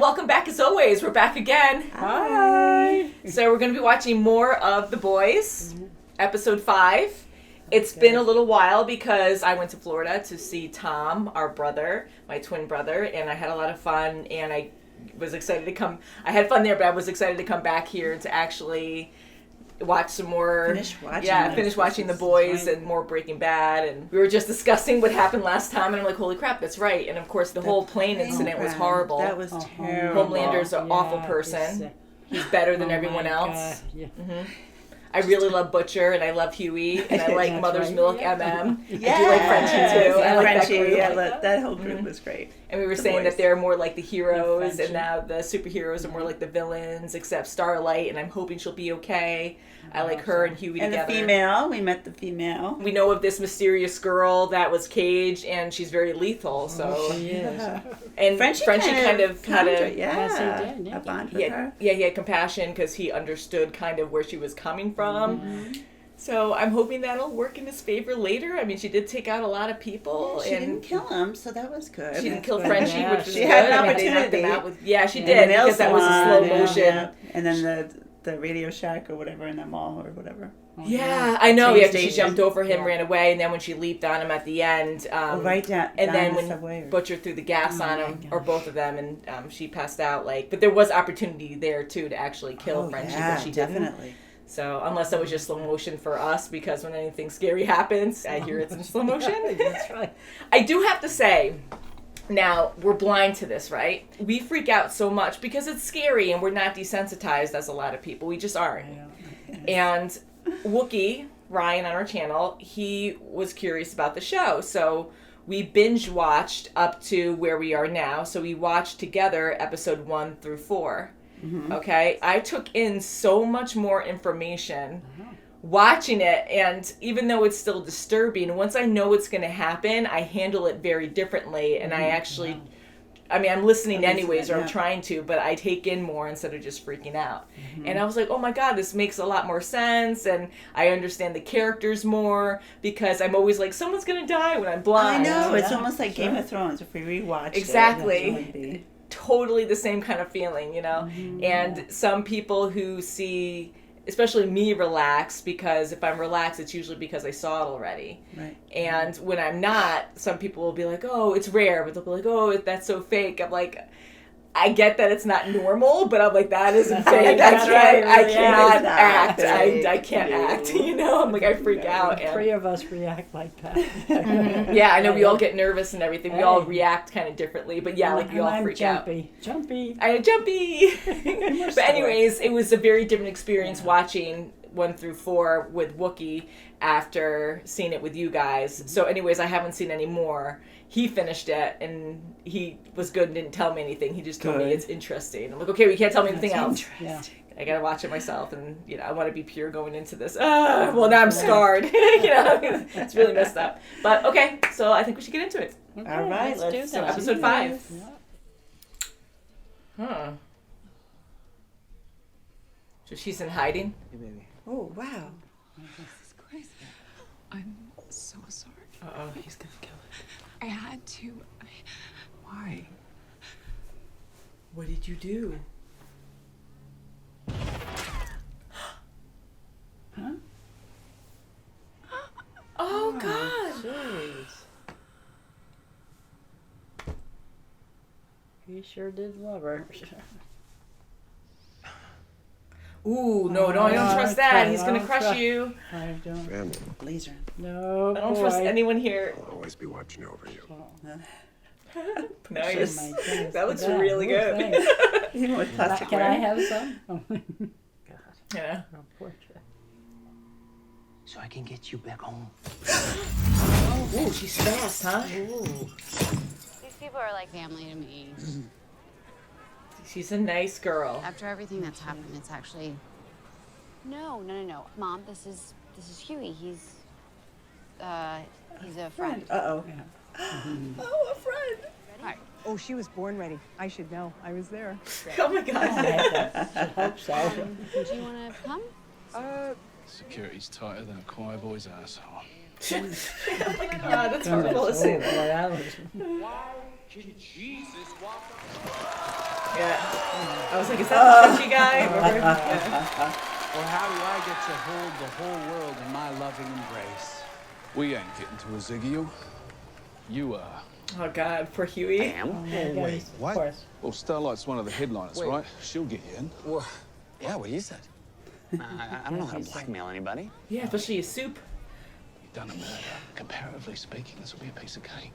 welcome back as always. We're back again. Hi. So we're going to be watching more of The Boys, episode 5. It's been a little while because I went to Florida to see Tom, our brother, my twin brother, and I had a lot of fun, and I was excited to come. I had fun there, but I was excited to come back here to actually watch some more. Finish watching The Boys and more Breaking Bad, and we were just discussing what happened last time, and I'm like, holy crap, that's right. And of course, the whole plane incident was horrible. That was terrible. Homelander's an awful person. He's better than everyone else. Yeah. Mm-hmm. I really love Butcher, and I love Huey, and I like Mother's Milk, MM. I do like Frenchie, too. I like Frenchie, that group. that whole group was great. And we were saying that they're more like the heroes, and now the superheroes are more like the villains, except Starlight, and I'm hoping she'll be okay. I like her and Huey and together. And the female, we met the female. We know of this mysterious girl that was caged, and she's very lethal, so... She is. And Frenchie kind of had a... Yes, he did. A bond with her. Yeah, he had compassion because he understood kind of where she was coming from. Mm-hmm. So I'm hoping that'll work in his favor later. I mean, she did take out a lot of people. She didn't kill him, so that was good. She didn't kill Frenchie, which was she good. had an I mean, they knocked opportunity. him out with, she did, because that was a slow motion. Yeah. And then the Radio Shack or whatever in the mall or whatever. Yeah, I know. Yeah, she jumped over him, ran away, and then when she leaped on him at the end, right down, and then the when subway. Butcher threw the gas on him, or both of them, and she passed out. But there was opportunity there too to actually kill Frenchie, but she didn't. Definitely. So unless that was just slow motion for us, because when anything scary happens, I hear it's in slow motion. That's right. I do have to say. Now, we're blind to this, right? We freak out so much because it's scary and we're not desensitized as a lot of people. We just aren't. Yeah. And Wookie, Ryan on our channel, he was curious about the show. So we binge watched up to where we are now. So we watched together episode 1 through 4. Mm-hmm. Okay? I took in so much more information watching it, and even though it's still disturbing, once I know what's going to happen, I handle it very differently, and I actually, I mean, I'm listening anyways, or I'm trying to, but I take in more instead of just freaking out. Mm-hmm. And I was like, oh my god, this makes a lot more sense, and I understand the characters more, because I'm always like, someone's going to die when I'm blind. I know, it's almost like Game of Thrones if we rewatch Exactly. Totally the same kind of feeling, you know? Mm-hmm. And some people who see... especially me relax, because if I'm relaxed, it's usually because I saw it already. Right. And when I'm not, some people will be like, oh, it's rare, but they'll be like, oh, that's so fake. I'm like, I get that it's not normal, but I'm like, that isn't fake. That's right. I cannot act. I can't act, you know? I'm like, I freak out. And 3 of us react like that. Mm-hmm. Yeah, I know we all get nervous and everything. We all react kind of differently, but yeah, like we all freak out. Jumpy. I'm jumpy. But anyways, it was a very different experience watching 1 through 4 with Wookie after seeing it with you guys. So anyways, I haven't seen any more. He finished it, and he was good and didn't tell me anything. He just told me it's interesting. I'm like, okay, we can't tell me anything else. Yeah. I gotta watch it myself, and I want to be pure going into this. Well, now I'm scarred. It's really messed up. But okay, so I think we should get into it. Okay, all right, let's do that. So episode 5. Yeah. Huh. So she's in hiding. Hey, baby. Oh, wow. This is crazy. I'm so sorry. Uh-oh, he's gonna kill it. I had to. Why? What did you do? Huh? Oh, God. Jeez. He sure did love her. Ooh, no, I don't trust that. He's gonna crush you. I don't. Family. Laser. No, I don't trust anyone here. I'll always be watching over you. Nice. Oh, my goodness. That looks really good. Thanks. Even with plastic Can I wire. have some? Oh, God. Yeah. Oh, poor chick. So I can get you back home. Ooh, she's fast, huh? Ooh. These people are like family to me. She's a nice girl. After everything that's happened, it's actually... No. Mom, this is Huey. He's a friend. Uh-oh. Yeah. Oh, a friend. Hi. Oh, she was born ready. I should know. I was there. Oh my God. I hope so. Do you want to come? Security's tighter than a choir boy's asshole. Oh my God, that's horrible to say that. That was... Yeah. I was like, is that the crunchy guy? Remember? Yeah. Or how do I get to hold the whole world in my loving embrace? We ain't getting to a Ziggy. You are. Oh God, poor Huey. Oh, wait, what? Of course. Well, Starlight's one of the headliners, right? She'll get you in. Well, yeah, what he said. I don't know how to blackmail anybody. Yeah, especially a soup. You've done a murder. Comparatively speaking, this will be a piece of cake.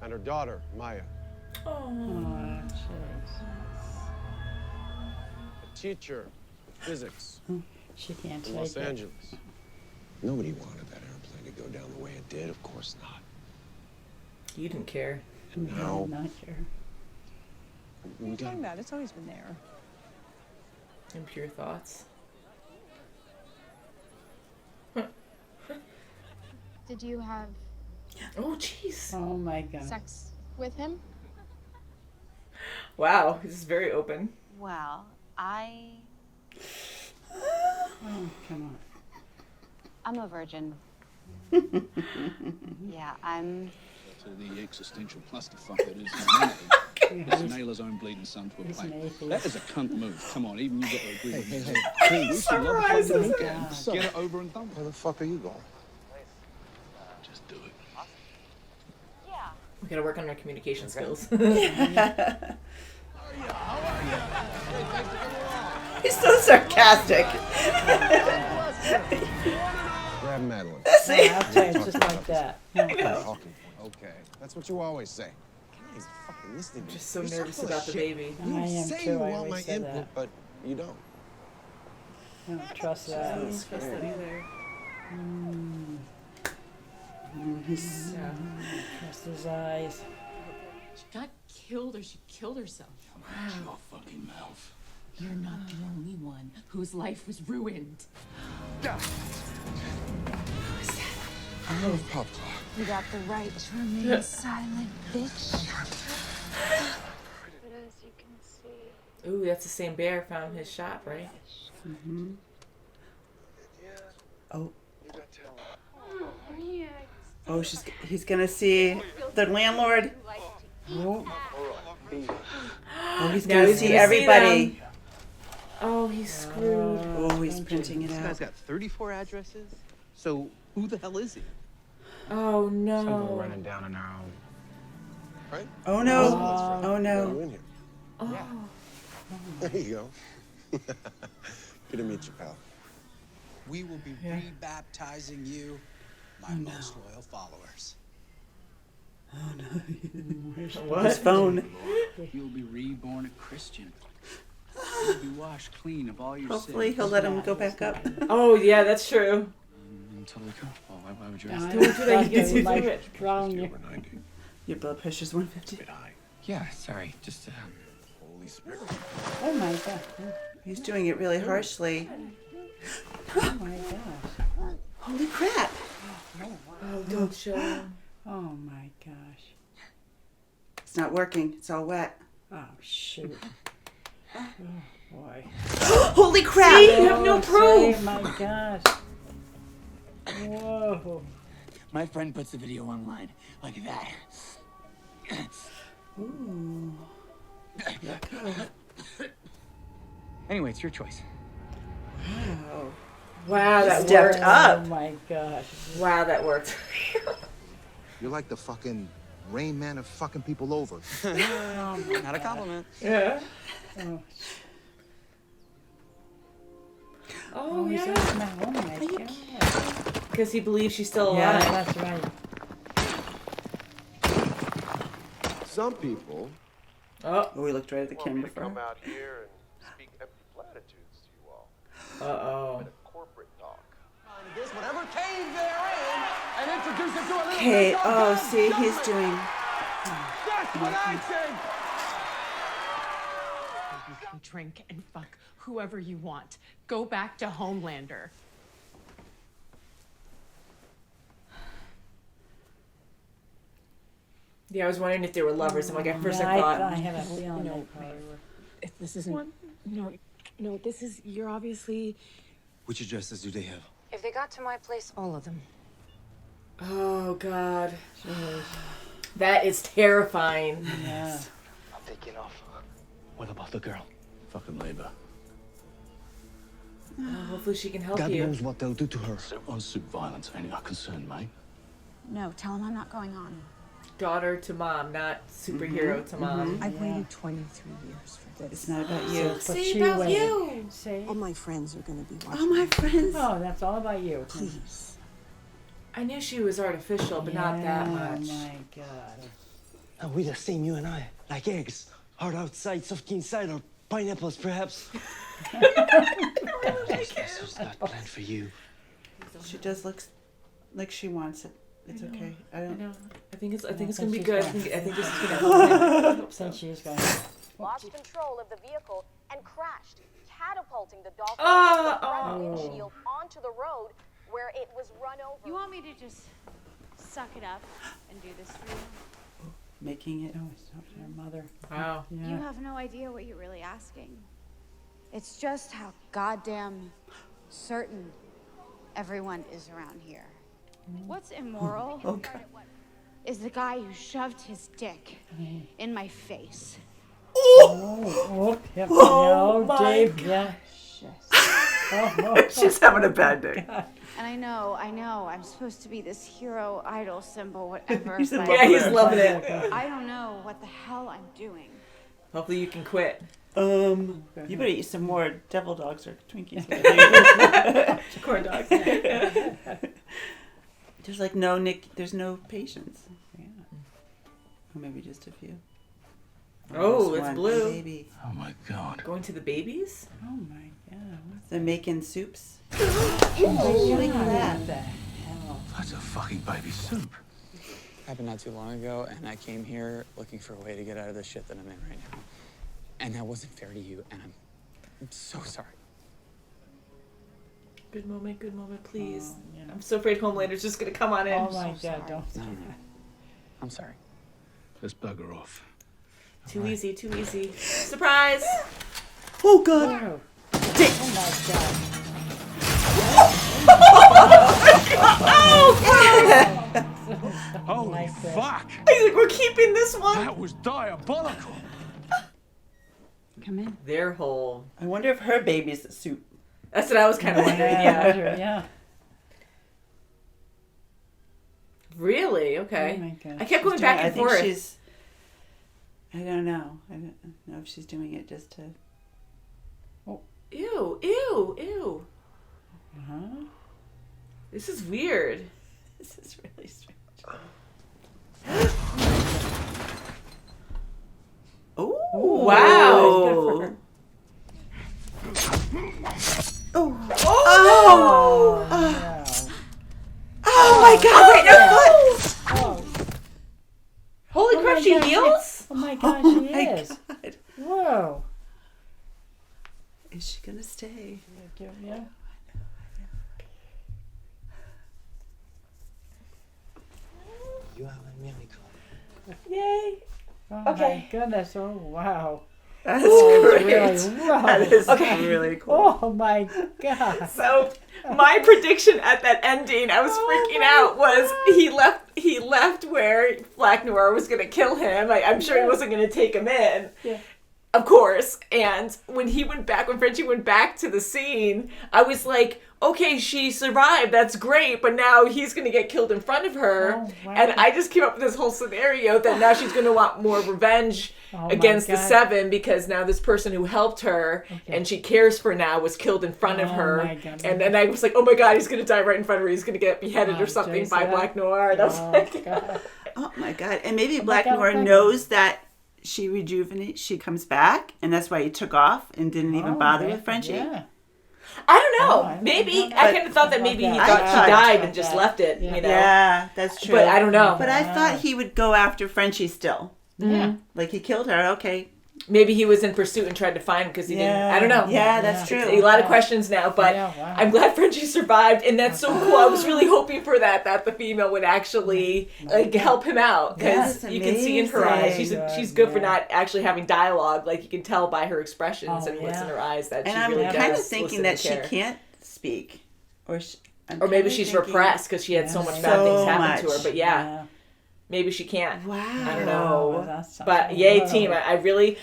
And her daughter, Maya. Oh. A teacher of physics She can't in take Los it. Angeles. Nobody wanted that airplane to go down the way it did. Of course not. You didn't care. And No, now not sure. What are you talking about? It's always been there. Impure thoughts. Did you have Oh, jeez. Oh my God. sex with him? Wow, this is very open. Well, Oh, come I'm a virgin. Yeah, I'm. To the existential clusterfuck that is humanity. on. Let's nail his own bleeding son to a He's an plate. atheist. That is a cunt move. Come on, even you got to agree with me. please. Summarizes it. Get it over and done with. Where the fuck are you going? Just do it. Yeah. We gotta work on our communication skills. He's so sarcastic. Grab Madeline. See? I'll tell you, it's just like that. Talking point. Okay, that's what you always say. He's fucking listening. Just so nervous about the baby. I am say too. you I want my always say input, that. but you don't. I don't trust that. I don't trust that either. Yeah. Trust his eyes. She got killed or she killed herself. Watch your fucking mouth. You're not the only one whose life was ruined. Oh, Pop Clock. You got the right to remain silent, bitch. But as you can see, Ooh, that's the same bear found in his shop, right? Oh, yeah, oh, he's gonna see the landlord. Oh, Oh, he's Now gonna he's see gonna see everybody. them. Oh, he's screwed. Oh, he's printing it This guy's out. got 34 addresses. So who the hell is he? Oh Some of them no. running down on our own. Right? Oh no! That's right. Oh You no! in here. Oh. There you go. Good to meet you, pal. We will be rebaptizing you, my most loyal followers. His What? phone. You'll be reborn a Christian. You'll be washed clean of all your Hopefully sins. he'll let him go back up. Oh yeah, that's true. I'm totally comfortable. Why would you I ask Don't do that, he gets you might through it. drown you. Over 90. Your blood pressure's 150. Bit high. Yeah, sorry. Just, Holy Spirit. Oh my God. He's doing it really harshly. Oh my gosh. Holy crap! Oh, don't show him. Oh my gosh. It's not working. It's all wet. Oh shoot. Oh boy. Holy crap! See, you have no Oh, proof. say, my gosh. Whoa. my friend puts the video online like that. Ooh. Anyway, it's your choice. Wow. Wow, that Stepped worked. up. Oh my gosh. Wow, that worked. You're like the fucking Rain Man of fucking people over. Not a compliment. Yeah. Oh, Oh he's yeah. open now. Oh my God. Because he believes she's still Yeah, alive. that's right. Some people Oh. Oh, he looked right at the want me camera to for come her. out here and speak empty platitudes to you all. Uh-oh. Corporate talk. Whatever cave they're in, and introduce it to a little Okay, oh, see, he's doing. That's what I think. You can drink and fuck whoever you want. Go back to Homelander. Yeah, I was wondering if they were lovers. And like at first Yeah, I thought. I have a feeling they probably were. If this isn't... No, this is... You're obviously... Which addresses do they have? if they got to my place, All of them. Oh God. That is terrifying. Yeah. I'll take it off. What about the girl? Fucking labor. Hopefully she can help God you. knows what they'll do to her. Soup on soup violence ain't our concern, mate. No, tell him I'm not going on. Daughter to mom, not superhero to mom. I've waited 23 years for this. It's not about you. But Say she about waited. you. See? All my friends are going to be watching. Oh, my friends. Oh, that's all about you. Please. I knew she was artificial, but not that much. Oh my God. Are we the same, you and I? Like eggs? Hard outside, soft inside, or pineapples, perhaps? This not planned for you. She does look like she wants it. It's okay. I I don't. know. I think it's think gonna be she's good. gonna- I think this is gonna help. I hope so. Think she's going. Lost control of the vehicle and crashed, catapulting the dolphin Ah, from the front oh. windshield onto the road where it was run over. You want me to just suck it up and do this for you? Making it. Oh, it's not her mother. Wow. Yeah. You have no idea what you're really asking. It's just how goddamn certain everyone is around here. What's immoral Oh, God. is the guy who shoved his dick in my face. Oh, yep, Oh, no, my Dave, yeah. Oh, She's having a bad day. And I know, I'm supposed to be this hero idol symbol, whatever. He's in but love Yeah, he's with her. loving it. I don't know what the hell I'm doing. Hopefully you can quit. You better eat some more devil dogs or Twinkies. Corn dogs. There's like no there's no patience. Yeah. Or maybe just a few. Oh, There's it's one blue. Baby. Oh my God. Going to the babies? Oh my God. They're making soups. Oh, look at that. What the hell? That's a fucking baby soup. Happened not too long ago, and I came here looking for a way to get out of the shit that I'm in right now. And that wasn't fair to you, and I'm so sorry. Good moment, please. Oh, yeah. I'm so afraid Homelander's just gonna come on in. Oh my God, don't. No. I'm sorry. Let's bugger off. Too easy, too easy. Surprise! Oh God! Oh, oh my God. Holy fuck! He's like, we're keeping this one. That was diabolical. Come in. Their whole. I wonder if her baby's the soup. That's what I was kind of wondering. Yeah. Yeah. Really? Okay. Oh my God. I kept going She's back doing- and I think forth. she's. I don't know. I don't know if she's doing it just to. Ew, ew, ew. Uh-huh. This is weird. This is really strange. Oh Wow. Oh! Oh, no. Oh my God! Right in her foot! Oh, Holy Oh crap, my she God, heals? oh my gosh, Oh she my is. God! Whoa. Is she gonna stay? Yeah. You are a miracle. Yay. Oh Okay. my goodness. Oh wow. That's Oh, great. really? Wow. That is Okay. really cool. Oh my God. So my prediction at that ending, I was freaking out, was he left where Black Noir was gonna kill him. I'm sure he wasn't gonna take him in. Yeah. Of course. And when Frenchie went back to the scene, I was like, okay, she survived. That's great. But now he's going to get killed in front of her. Oh, wow. And I just came up with this whole scenario that now she's going to want more revenge Oh, my against the God. Seven, because now this person who helped her and she cares for now was killed in front of Oh, her. my God. And then I was like, oh my God, he's going to die right in front of her. He's going to get beheaded Oh, or something Jason. by Black Noir. And I was Oh, like, God. Oh my God! And maybe my Black God, Noir thank knows that she rejuvenates. She comes back, and that's why he took off and didn't even Oh, bother yeah, with Frenchie. Yeah. I don't know. Oh, I maybe. don't know. I kind of thought that But- maybe he I thought thought she died about and just that. left it, Yeah. you know. Yeah, that's true. But I don't know. But I thought he would go after Frenchie still. Yeah. Like he killed her. Okay. Maybe he was in pursuit and tried to find him because he didn't. I don't know. Yeah, that's Yeah. true. A lot of Yeah. questions now, but Yeah, wow. I'm glad Frenchie survived, and that's so cool. I was really hoping for that the female would actually help him out, because That's you can see in her eyes amazing. she's good for Yeah. not actually having dialogue. Like you can tell by her expressions Oh, and what's yeah. in her eyes that And she I'm really kind of does thinking listen that and she care. can't speak, or Or maybe she's repressed because she had so much bad So things happen to her. much. But yeah. maybe she can't. Wow. I don't know. That's But yay, team. I really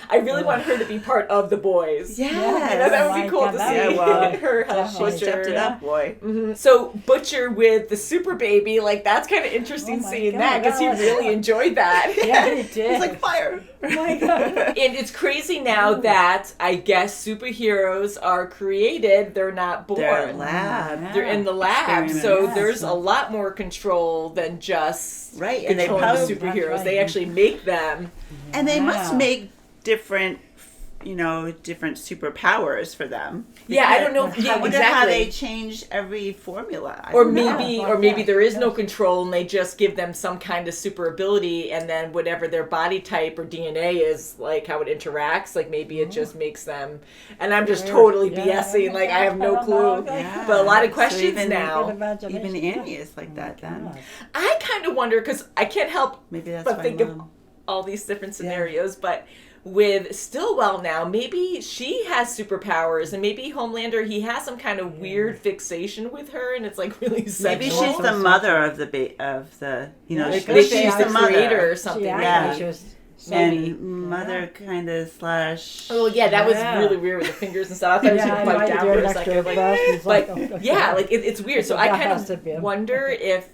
want her to be part of the boys. Yes. You know, that would be cool to see Yeah, well, her help she Butcher. stepped it up, boy. Mm-hmm. So Butcher with the super baby, like that's kind of interesting seeing that because he really enjoyed that. Yeah, he did. He's like, fire. Oh my God. And it's crazy now that I guess superheroes are created, they're not born. They're in the lab. They're in the lab. Experiment. So Yes. there's a lot more control than just Right, and they controlling the probably- superheroes. That's They right. actually make them. And they must Wow. make different superpowers for them. Yeah, I don't know. Yeah, I wonder how exactly. they change every formula. I Or don't know. maybe there is no control and they just give them some kind of super ability, and then whatever their body type or DNA is, like how it interacts, like maybe it just makes them. And I'm just totally BSing, like I have no clue. Yeah. But a lot of So questions even- now. Even Annie is like that then. I kind of wonder because I can't help Maybe that's but why think of Mom- all these different scenarios, but. With Stillwell now, maybe she has superpowers, and maybe Homelander, he has some kind of weird fixation with her, and it's like really sexual. Maybe she's the mother of the Like, maybe she's she's the the mother creator or something. Yeah. She was And mother kind of slash. Oh yeah, that was really weird with the fingers and stuff. I thought Yeah, she I would bite might down do for an a extra second. breath. It's like, But oh, yeah, God. like it's weird. So That I has kind to be. of wonder if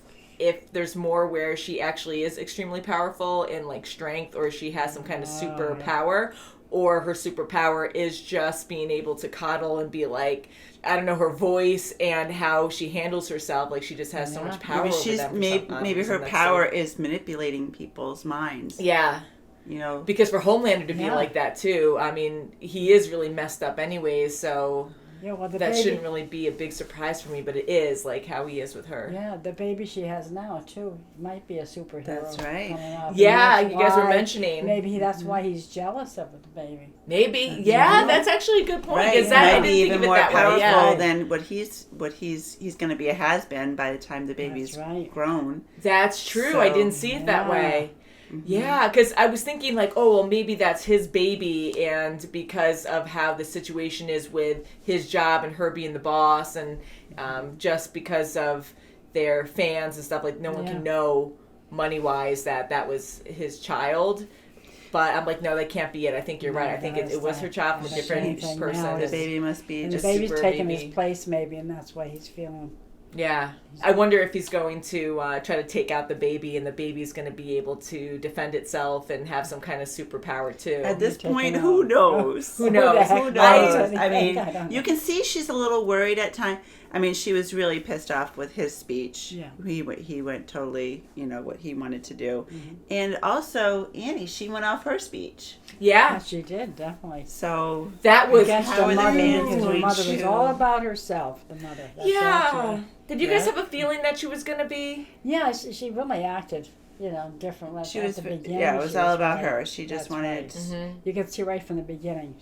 there's more where she actually is extremely powerful in like strength, or she has some kind of superpower, or her superpower is just being able to coddle and be like, I don't know, her voice and how she handles herself. Like she just has so much power Maybe over she's them. for maybe, some maybe reason. her That's power so- is manipulating people's minds. Yeah. You know, because for Homelander to be Yeah. like that too, I mean, he is really messed up anyways, so Yeah, well, the that baby- shouldn't really be a big surprise for me, but it is, like how he is with her. Yeah, the baby she has now too might be a superhero. That's right. coming up. And Yeah, that's you guys were why- mentioning. Maybe that's why he's jealous of the baby. Maybe, yeah, that's actually a good point. right? Because that I Maybe didn't think even of it more that powerful way. Yeah. than what he's going to be a has-been by the time the baby's grown. That's true. So- I didn't see it that way. Yeah, because I was thinking like, oh, well, maybe that's his baby, and because of how the situation is with his job and her being the boss, and just because of their fans and stuff, like no one can know money-wise that was his child. But I'm like, no, that can't be it. I think you're right. I think it was her child from a different person. The baby must be And the just baby's super taking baby. his place maybe, and that's why he's feeling. Yeah. I wonder if he's going to try to take out the baby, and the baby's going to be able to defend itself and have some kind of superpower too. At this point, who knows? Who knows? Who knows? I I mean, don't you can see she's a little worried at times. I mean, she was really pissed off with his speech. Yeah. He went totally, what he wanted to do. Mm-hmm. And also, Annie, she went off her speech. Yeah. She did, definitely. So that was against how her are the mother, fans because her going mother was to- all about herself, the mother. That's Yeah. all she- Did you guys have a feeling that she was going to be? Yeah, she really acted, differently. She at was, the beginning. yeah, it was she all was about right. her. She just That's wanted. right. Mm-hmm. You could see right from the beginning.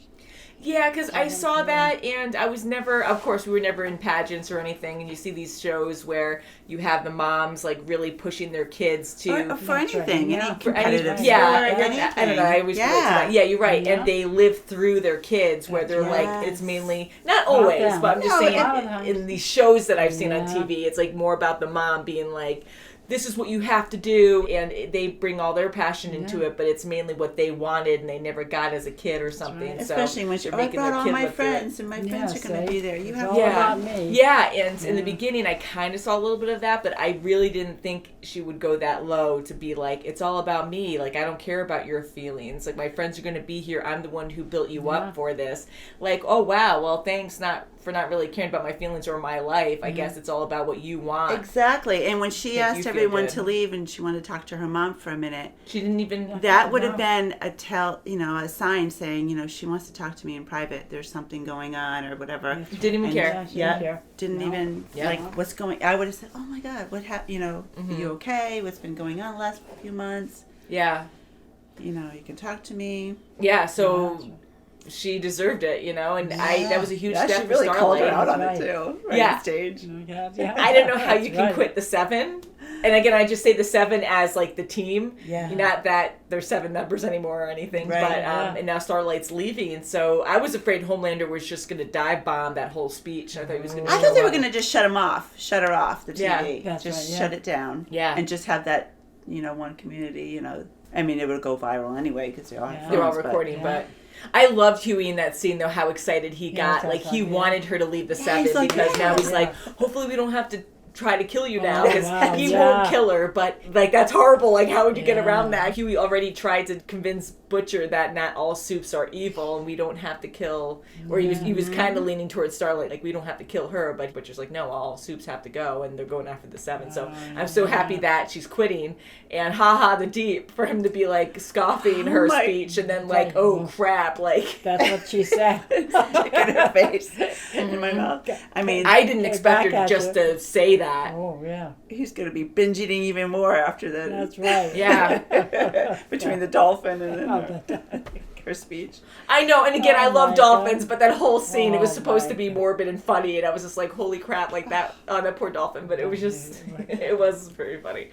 Yeah, because I saw that, and I was never, of course, we were never in pageants or anything, and you see these shows where you have the moms, like, really pushing their kids to... Or for anything, any For any- competitive yeah, sport, and I don't know, anything. I always relate to that. Yeah, you're right, Yeah. and they live through their kids, where they're like, it's mainly, not always, them. but I'm just No, a lot of saying, times. in these shows that I've seen on Yeah. TV, it's, like, more about the mom being like, this is what you have to do, and they bring all their passion into it, but it's mainly what they wanted and they never got as a kid or something. right. So Especially when she they're I making brought their all kid my live through it. friends, and my friends are going to be there. You It's have all to. about me. Yeah, and in the beginning, I kind of saw a little bit of that, but I really didn't think she would go that low to be like, it's all about me. Like, I don't care about your feelings. Like, my friends are going to be here. I'm the one who built you up for this. Like, oh, wow, well, thanks for not really caring about my feelings or my life. I guess it's all about what you want. Exactly. And when she Make you asked feel everyone good. to leave and she wanted to talk to her mom for a minute, She didn't even... that would have been a sign saying, she wants to talk to me in private. There's something going on or whatever. Didn't even And- care. She didn't care. Didn't No. even, Yeah. like, what's going, I would have said, oh my God, what happened, are you okay? What's been going on the last few months? Yeah. You can talk to me. Yeah, so... She deserved it, and that was a huge Yeah, step she for really called her Starlight. out on That's it right. too. Right Yeah. on stage. I don't know how you That's can right. quit the 7. And again, I just say the 7 as like the team. Yeah. Not that there's 7 members anymore or anything. Right. But Yeah. and now Starlight's leaving, and so I was afraid Homelander was just going to dive bomb that whole speech. I thought he was going to. I thought they were going to just shut her off, the TV. Yeah. That's just right, yeah. shut it down. Yeah. And just have that one community, I mean, it would go viral anyway because they're all have They're all phones, recording, but I loved Huey in that scene, though, how excited he Yeah, got. Like, he yeah. wanted her to leave the seven he's like, because now he's yeah. like, hopefully we don't have to try to kill you now Oh, because wow, he yeah. won't kill her, but like that's horrible. Like, how would you get Yeah. around that? Huey already tried to convince Butcher that not all soups are evil and we don't have to kill, or he was kind of leaning towards Starlight, like we don't have to kill her, but Butcher's like, no, all soups have to go, and they're going after the seven. So I'm so happy that she's quitting, and haha the deep for him to be like scoffing her speech and then like, oh crap, like That's what she said. in her face, in my mouth. I mean, I didn't expect her back at just you. to say that. Oh, yeah. he's going to be binge eating even more after that. That's right. Yeah. Between the dolphin and then Oh, her speech. I know, and again, I Oh love my dolphins, God. but that whole scene, it was Oh supposed my to be God. morbid and funny, and I was just like, holy crap, like that, that poor dolphin, but it was just, it was very funny.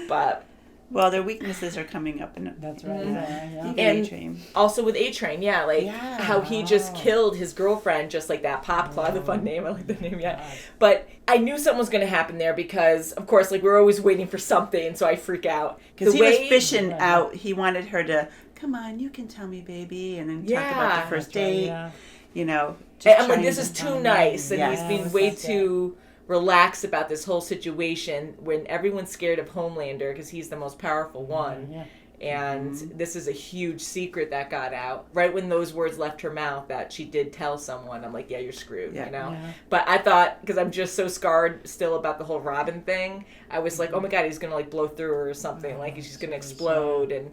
But, Well, their weaknesses are coming up in That's right. you know, Yeah. even And- A-Train. also with A-Train, yeah, like, Yeah. how he just killed his girlfriend, just like that, Popclaw, the fun name, I like the name, yeah. But I knew something was going to happen there because, of course, like, we're always waiting for something, so I freak out. Because The he was way- fishing out. He wanted her to, come on, you can tell me, baby, and then talk about Yeah. the first That's right, date. yeah. You know, And I'm like, trying this to- is too nice, and Yes. he's being Yes, way that's it. too relaxed about this whole situation when everyone's scared of Homelander because he's the most powerful one. Yeah. And this is a huge secret that got out right when those words left her mouth that she did tell someone. I'm like, yeah, you're screwed, Yeah. you know. Yeah. But I thought, because I'm just so scarred still about the whole Robin thing, I was like, oh my god, he's gonna like blow through her or something, like she's gonna explode, and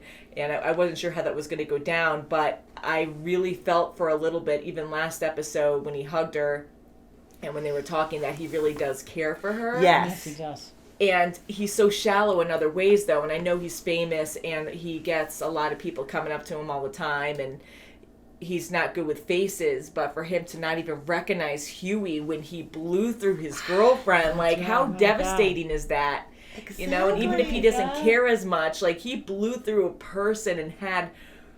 I wasn't sure how that was gonna go down. But I really felt for a little bit, even last episode when he hugged her, and when they were talking, that he really does care for her. Yes, Yes. he does. And he's so shallow in other ways, though. And I know he's famous, and he gets a lot of people coming up to him all the time. And he's not good with faces, but for him to not even recognize Huey when he blew through his girlfriend, like, how Oh my devastating is that? You know, and even if he doesn't Exactly. care as much, like, he blew through a person and had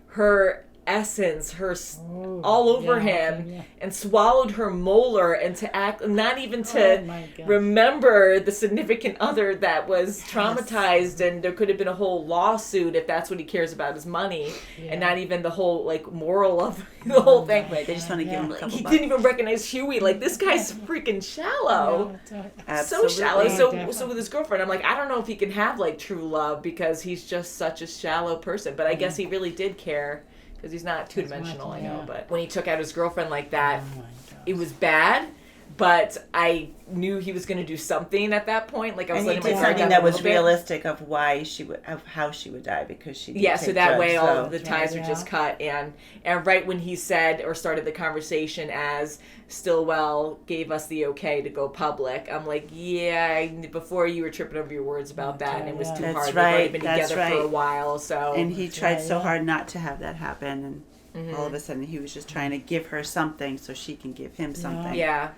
her essence, all over yeah, him, yeah. and swallowed her molar, and to act, not even to Oh my gosh. remember the significant other that was traumatized, and there could have been a whole lawsuit if that's what he cares about is money, and not even the whole like moral of the whole thing. Right, they just want to give him a couple He bucks. didn't even recognize Huey. Like, this guy's freaking shallow. Absolutely. So shallow. So Definitely. with his girlfriend, I'm like, I don't know if he can have like true love because he's just such a shallow person. But I guess he really did care because he's not two dimensional. I know. yeah. But when he took out his girlfriend like that, Oh my God. it was bad. But I knew he was going to do something at that point. Like, I was And he letting did my guard something down that a was little bit. realistic of why she would, of how she would die because she did Yeah, take so that drugs, way all so. of the ties Yeah. are just cut, and right when he said or started the conversation as Stillwell gave us the okay to go public, I'm like, yeah, before you were tripping over your words about that, and it was too That's hard. They've already right, been that's together for a right. while, so And he tried right, so yeah. hard not to have that happen, and all of a sudden he was just trying to give her something so she can give him something. yeah.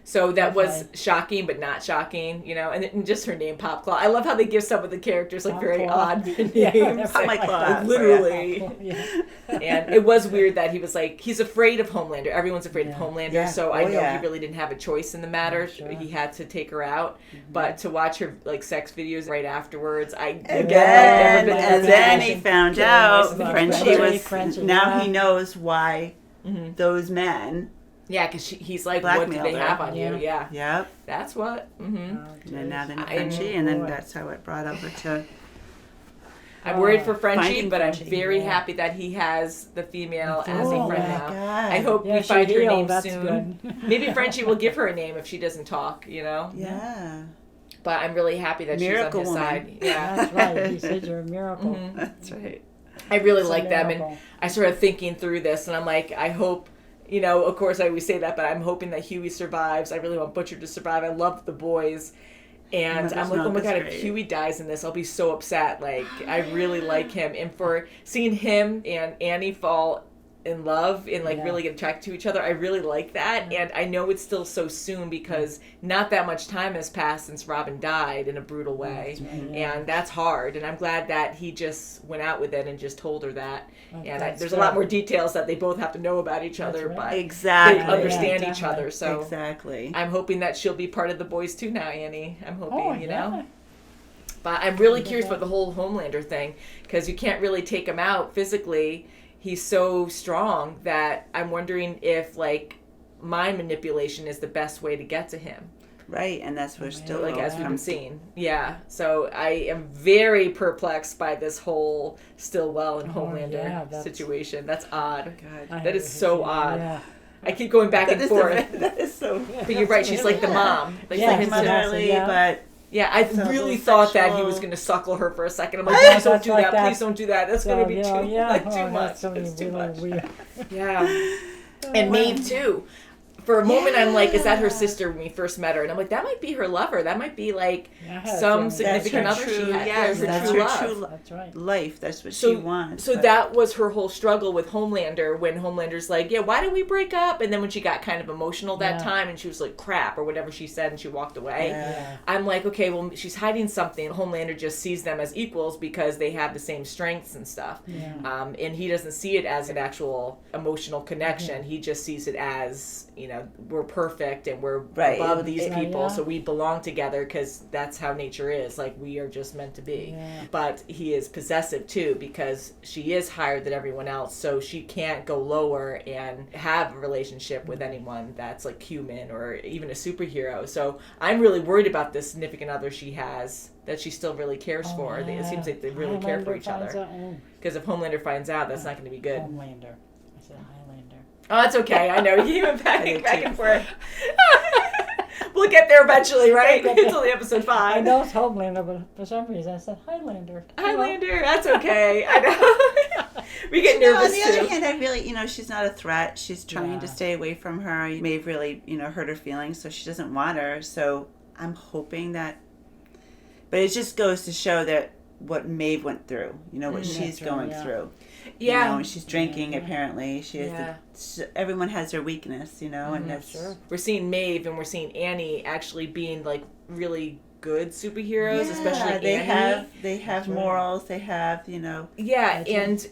So that was Okay. shocking, but not shocking, you know. And just her name, Popclaw. I love how they give some of the characters like very Popclaw. odd Yeah, names. Pop my claw. Like, literally. Yeah. And it was weird that he was like, he's afraid of Homelander. Everyone's afraid of Homelander. Yeah. So I Oh, know yeah. he really didn't have a choice in the matter. Sure. He had to take her out. But to watch her like sex videos right afterwards, Again, never been in and that then he situation. found Kidding out myself. Frenchie was. Frenchie, Now yeah. he knows why those men. Yeah, because he's like, what do they Blackmailed her. have on you? Yeah. Yep. That's what. And then now they know I- Frenchie, and then boy. that's how it brought over to. I'm worried for Frenchie, Finding but Frenchie, I'm very yeah. happy that he has the female as a Oh friend my now. God. I hope Yeah, we find she her healed, name that's soon. good. Maybe Frenchie will give her a name if she doesn't talk, you know? Yeah. But I'm really happy that Miracle she's on his woman. side. Yeah. That's right. He said you're a miracle. That's right. I really It's a like them, and miracle. I started thinking through this, and I'm like, I hope, you know, of course I always say that, but I'm hoping that Huey survives. I really want Butcher to survive. I love the boys. And Mother's I'm like, oh my Milk is god, if great. Huey dies in this, I'll be so upset. Like, I really like him. And for seeing him and Annie fall in love and like Yeah. really get attracted to each other, I really like that. And I know it's still so soon because not that much time has passed since Robin died in a brutal way. That's right, yeah. And that's hard. And I'm glad that he just went out with it and just told her that. And That's there's a lot good. more details that they both have to know about each other, right. but Exactly. they understand Yeah, each other. So Exactly. I'm hoping that she'll be part of the boys too now, Annie. I'm hoping, Oh, you know. But I'm really curious about the whole Homelander thing, because you can't really take him out physically. He's so strong that I'm wondering if, like, mind manipulation is the best way to get to him. Right, and that's where still like as we've been seeing. Yeah, so I am very perplexed by this whole Stillwell and Homelander situation. That's odd. God, that is so odd. Yeah. I keep going back and forth. That is so. But you're right. She's like the mom. Like, like motherly, but. Yeah, I really thought that he was going to suckle her for a second. I'm like, please don't do that. Please don't do that. That's going to be too much. It's too much. Weird. Yeah. And Maeve, too. For a moment, I'm like, is that her sister when we first met her? And I'm like, that might be her lover. That might be like some significant other she had. Yes, that's her true love. That's right. Life. That's what she wants. So that was her whole struggle with Homelander, when Homelander's like, yeah, why did we break up? And then when she got kind of emotional that time and she was like, crap, or whatever she said, and she walked away. Yeah. I'm like, okay, well, she's hiding something. Homelander just sees them as equals because they have the same strengths and stuff. Yeah. And he doesn't see it as an actual emotional connection. He just sees it as, you know, we're perfect and we're above these people, so we belong together because that's how nature is. Like, we are just meant to be. Yeah. But he is possessive too, because she is higher than everyone else, so she can't go lower and have a relationship with anyone that's like human or even a superhero. So I'm really worried about this significant other she has that she still really cares for. Yeah. It seems like they really care for each other. Because if Homelander finds out, that's not going to be good. Homelander. I said Highlander. Oh, that's okay. I know. You went back and forth. We'll get there eventually, right? It's only episode 5. I know it's Homelander, but for some reason I said Highlander. Highlander, that's okay. I know. We get nervous, on the other hand, I really, she's not a threat. She's trying to stay away from her. Maeve really, hurt her feelings, so she doesn't want her. So I'm hoping that... But it just goes to show that what Maeve went through, what she's going through. Yeah. And she's drinking, apparently. She has everyone has their weakness, and that's... We're seeing Maeve and we're seeing Annie actually being, like, really good superheroes, especially Annie. They have morals, they have, Yeah, and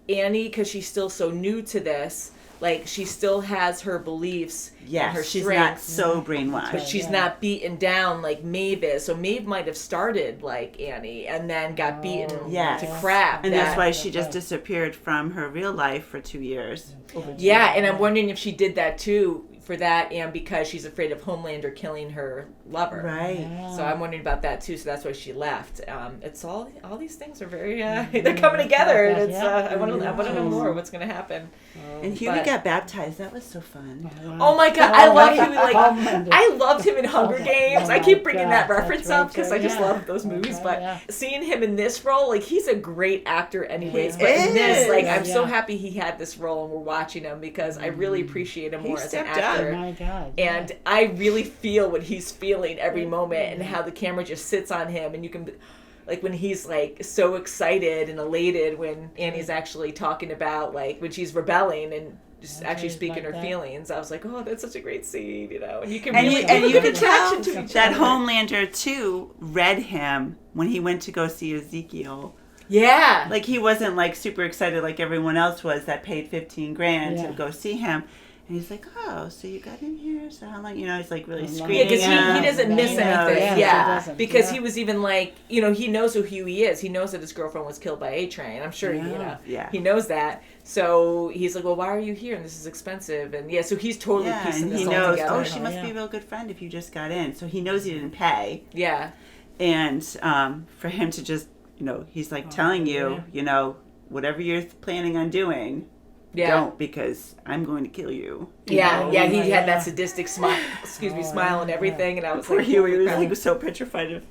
Annie, because she's still so new to this, like, she still has her beliefs and her she's strengths. not so brainwashed. But she's not beaten down like Maeve is. So Maeve might have started like Annie and then got beaten to crap. And that's why she just disappeared from her real life for 2 years. Yeah, and I'm wondering if she did that too for that and because she's afraid of Homelander killing her lover. Right. So I'm wondering about that too. So that's why she left. It's all these things are very they're coming together. And it's I want to know more what's going to happen. And Huey got baptized. That was so fun. Oh my God, I love Huey. Like, I loved him in Hunger Games. I keep bringing that reference up because I just love those movies. But seeing him in this role, like, he's a great actor anyways. But in this, like, I'm so happy he had this role and we're watching him because I really appreciate him more as an actor. Oh my God. And I really feel what he's feeling every moment and how the camera just sits on him and you can... Like, when he's, like, so excited and elated when Annie's actually talking about, like, when she's rebelling and just actually speaking her feelings. I was like, oh, that's such a great scene, And you can really you can tell that Homelander, too, read him when he went to go see Ezekiel. Yeah. Like, he wasn't, like, super excited like everyone else was that paid $15,000 to go see him. And he's like, oh, so you got in here? So how long? He's like really screaming. Yeah, because he doesn't miss anything. Because he was even like, he knows who Huey is. He knows that his girlfriend was killed by A-Train. I'm sure, he knows that. So he's like, well, why are you here? And this is expensive. And so he's totally piecing this all together. Oh, she must be a real good friend if you just got in. So he knows he didn't pay. Yeah. And for him to just, he's like telling you, whatever you're planning on doing, don't, because I'm going to kill you. He had that sadistic smile, smile and everything, and I was poor like, Huey was like so petrified of.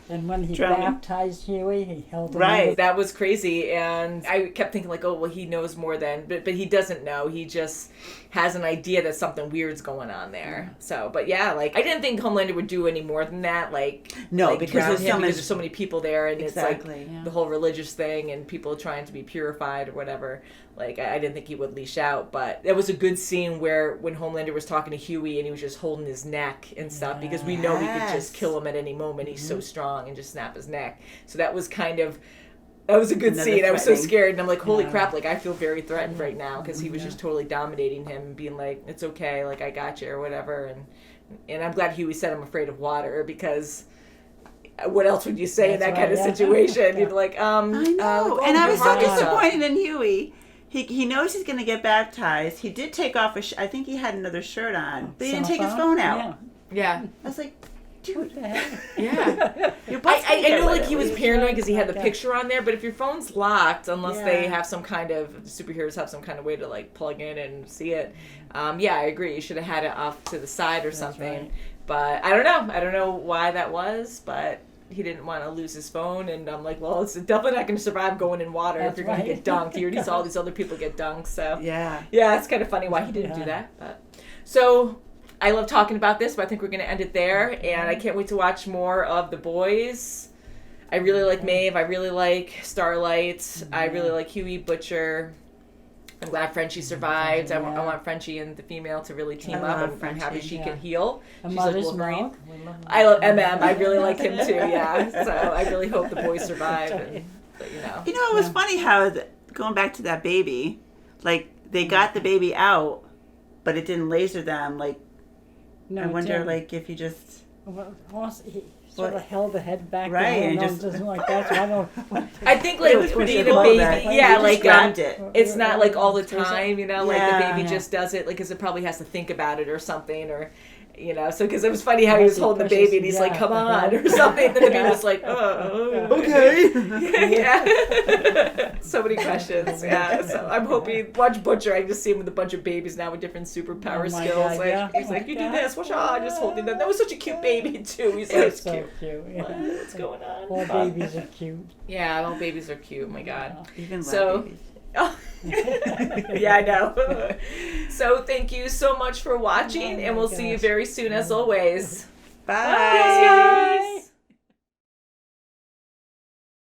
And when he drowning. baptized Huey, he held him. Right, that was crazy, and I kept thinking like, oh, well, he knows more than, but he doesn't know. He just has an idea that something weird's going on there. So, but I didn't think Homelander would do any more than that. Because there's so many people there, and it's like the whole religious thing, and people trying to be purified or whatever. Like, I didn't think he would leash out, but it was a good scene when Homelander was talking to Huey and he was just holding his neck and stuff because we know we could just kill him at any moment. He's so strong and just snap his neck. So that was a good scene. I was so scared and I'm like, holy crap, like, I feel very threatened right now because he was just totally dominating him and being like, it's okay, like, I got you or whatever. And I'm glad Huey said I'm afraid of water because what else would you say in That's that kind of right, yeah. situation? You'd be like, I know. And I was so disappointed in Huey. He knows he's going to get baptized. He did take off I think he had another shirt on, but he didn't take his phone out. Yeah. I was like, dude. Yeah. Your butt's I gonna know, get like, wet. he was paranoid because he had the picture on there, but if your phone's locked, unless they Yeah. have some kind of, superheroes have some kind of way to, like, plug in and see it, yeah, I agree. You should have had it off to the side or something. right. But I don't know. I don't know why that was, but he didn't want to lose his phone, and I'm like, well, it's definitely not going to survive going in water if That's you're going to right. get dunked. You already saw all these other people get dunked, so. Yeah. Yeah, it's kind of funny why he didn't do that. But. So, I love talking about this, but I think we're going to end it there, and I can't wait to watch more of The Boys. I really like Maeve. I really like Starlight. I really like Huey Butcher. I'm glad Frenchie survived. I want Frenchie and the female to really team I up, love and I'm Frenchie, happy she yeah. can heal. And She's like Mother's Wolverine. Milk. We love I love MM. I really like him too. Yeah. So I really hope the boys survive. And, but, You know, it was funny how, going back to that baby, like, they got the baby out, but it didn't laser them. Like, No, I it wonder, didn't. like, if you just... Well, also, he sort of held the head back Right, down, and and just- like that. So I don't. I think like It was being pretty a cool baby, that yeah, he like just grabbed it. it's not like all the Squeeze it. time, you know, like the Yeah. baby Yeah. just does it, like, because it probably has to think about it or something, or, you know, so because it was funny how he Unless was he holding the pushes- baby and he's like, yeah. come on, or something, and the baby Yeah. was like, oh, Okay. yeah. So many questions, yeah. So I'm hoping, watch Butcher, I just see him with a bunch of babies now with different superpower Oh my skills. God, Like, yeah. he's Oh like, my you God. do this, watch out, just holding them. That was such a cute baby, too. He's like, It's it's so cute. cute. Yeah. What's going on? All babies are cute. Yeah, all babies are cute. Oh my God. Even So, babies. oh. Yeah, I know. So thank you so much for watching, and we'll see you very soon as always. Bye. Bye, guys.